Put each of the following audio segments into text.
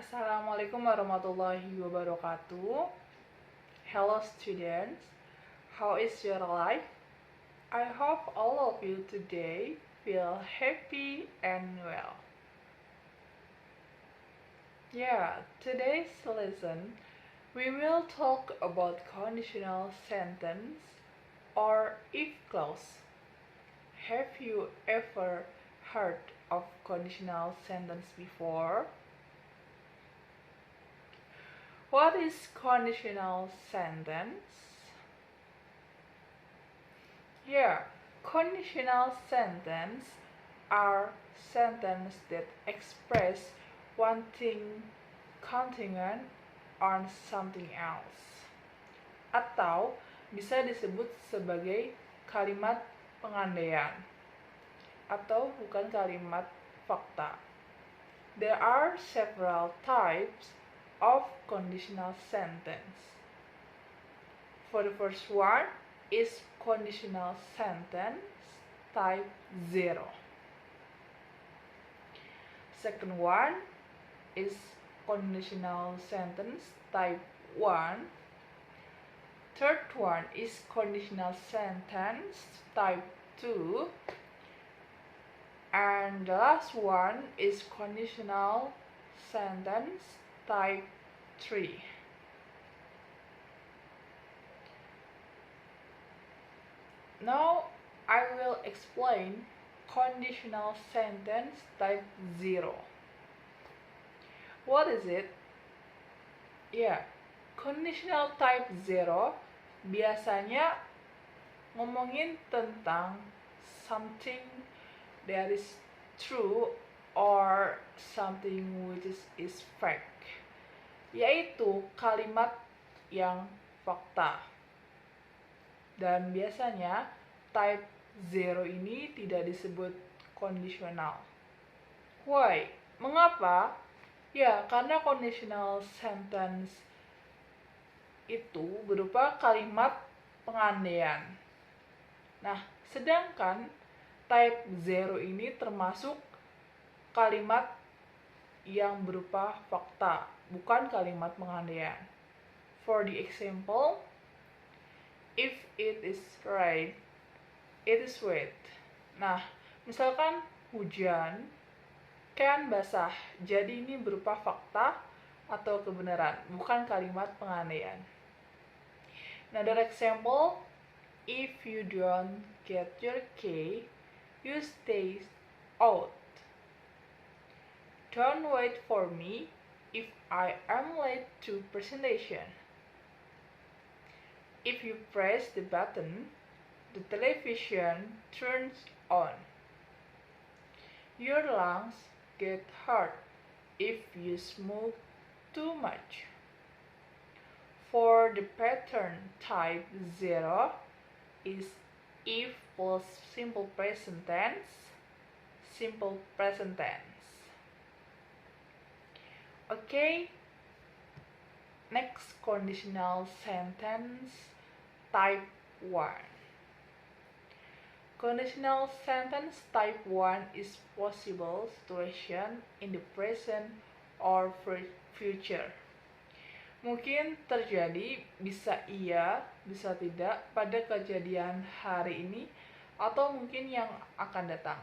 Assalamualaikum warahmatullahi wabarakatuh. Hello students, how is your life? I hope all of you today feel happy and well. Today's lesson we will talk about conditional sentence or if clause. Have you ever heard of conditional sentence before? What is conditional sentence? Conditional sentence are sentences that express one thing contingent on something else, atau bisa disebut sebagai kalimat pengandaian atau bukan kalimat fakta. There are several types of conditional sentence. For the first one is conditional sentence type 0. Second one is conditional sentence type 1. Third one is conditional sentence type 2. And the last one is conditional sentence type 3. Now I will explain conditional sentence type 0. What is it? Conditional type 0 biasanya ngomongin tentang something that is true or something which is fact, yaitu kalimat yang fakta. Dan biasanya type 0 ini tidak disebut kondisional. Why? Mengapa? Karena conditional sentence itu berupa kalimat pengandaian. Nah, sedangkan type 0 ini termasuk kalimat yang berupa fakta, bukan kalimat pengandaian. For the example, if it is rain, it is wet. Nah, misalkan hujan kan basah, jadi ini berupa fakta atau kebenaran, bukan kalimat pengandaian. Another example, if you don't get your key, you stay out. Don't wait for me if I am late to presentation. If you press the button, the television turns on. Your lungs get hurt if you smoke too much. For the pattern type 0 is if plus simple present tense, simple present tense. Okay, next conditional sentence type 1. Conditional sentence type 1 is possible situation in the present or future. Mungkin terjadi, bisa iya, bisa tidak pada kejadian hari ini atau mungkin yang akan datang.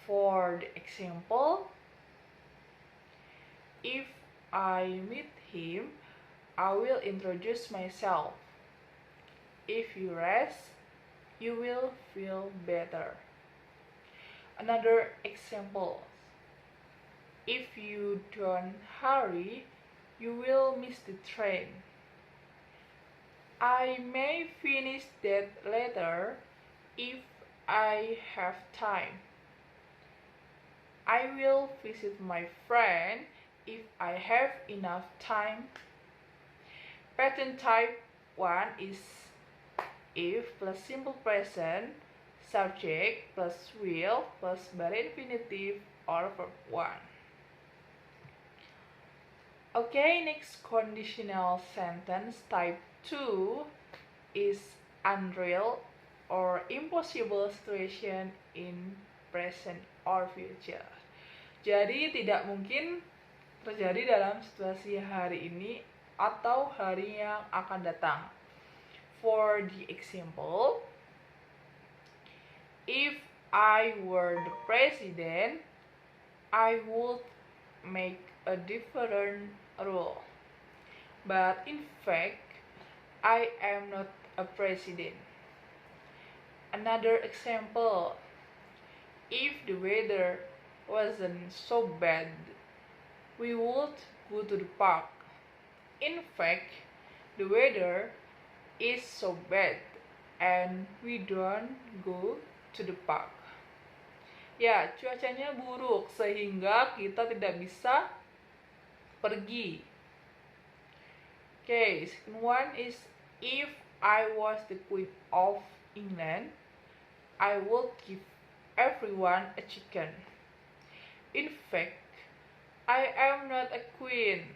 For the example, if I meet him, I will introduce myself. If you rest, you will feel better. Another example, if you don't hurry, you will miss the train. I may finish that later if I have time. I will visit my friend if I have enough time. Pattern type 1 is if plus simple present, subject plus will plus body infinitive or verb 1. Okay, next conditional sentence type 2 is unreal or impossible situation in present or future. Jadi tidak mungkin terjadi dalam situasi hari ini atau hari yang akan datang. For the example, if I were the president, I would make a different rule. But in fact, I am not a president. Another example, if the weather wasn't so bad, we would go to the park. In fact, the weather is so bad and we don't go to the park. Ya, cuacanya buruk sehingga kita tidak bisa pergi. Okay, second one is if I was the Queen of England, I would give everyone a chicken. In fact, I am not a queen.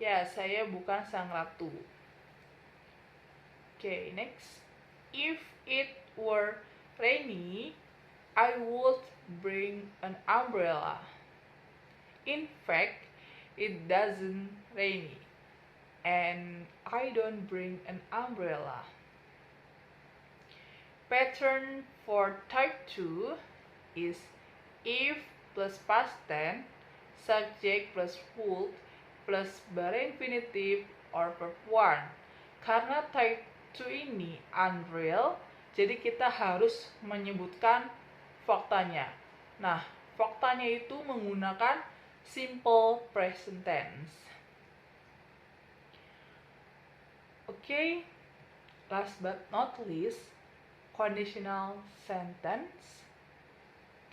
Ya, saya bukan sang ratu. Okay, next. If it were rainy, I would bring an umbrella. In fact, it doesn't rainy, and I don't bring an umbrella. Pattern for type 2 is if plus past tense, subject plus would plus bar infinitive or verb 1. Karena type 2 ini unreal, jadi kita harus menyebutkan faktanya. Nah, faktanya itu menggunakan simple present tense. Okay, last but not least, conditional sentence.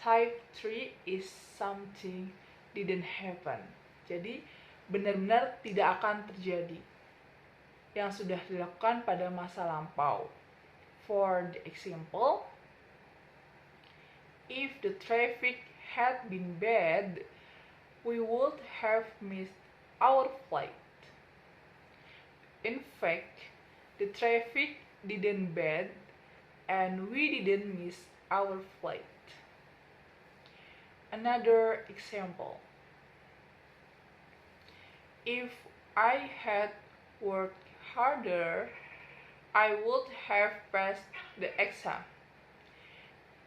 Type 3 is something didn't happen. Jadi benar-benar tidak akan terjadi yang sudah dilakukan pada masa lampau. For the example, if the traffic had been bad, we would have missed our flight. In fact, the traffic didn't bad and we didn't miss our flight. Another example, if I had worked harder, I would have passed the exam.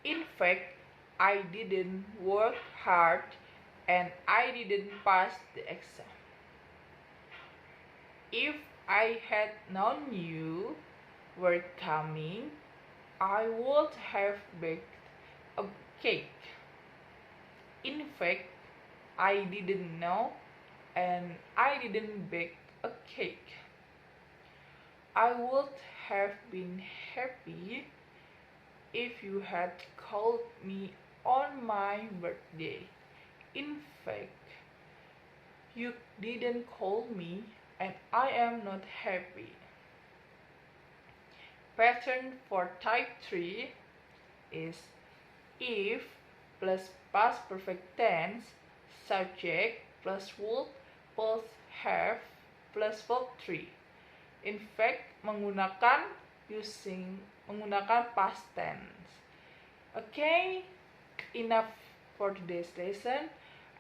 In fact, I didn't work hard and I didn't pass the exam. If I had known you were coming, I would have baked a cake. In fact, I didn't know and I didn't bake a cake. I would have been happy if you had called me on my birthday. In fact, you didn't call me and I am not happy. Pattern for type 3 is if plus past perfect tense, subject plus would plus have plus verb 3. In fact, menggunakan past tense. Okay, enough for today's lesson,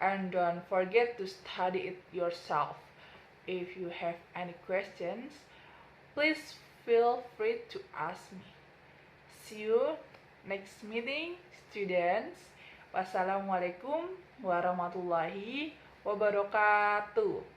and don't forget to study it yourself. If you have any questions, please feel free to ask me. See you next meeting, students. Wassalamualaikum warahmatullahi wabarakatuh.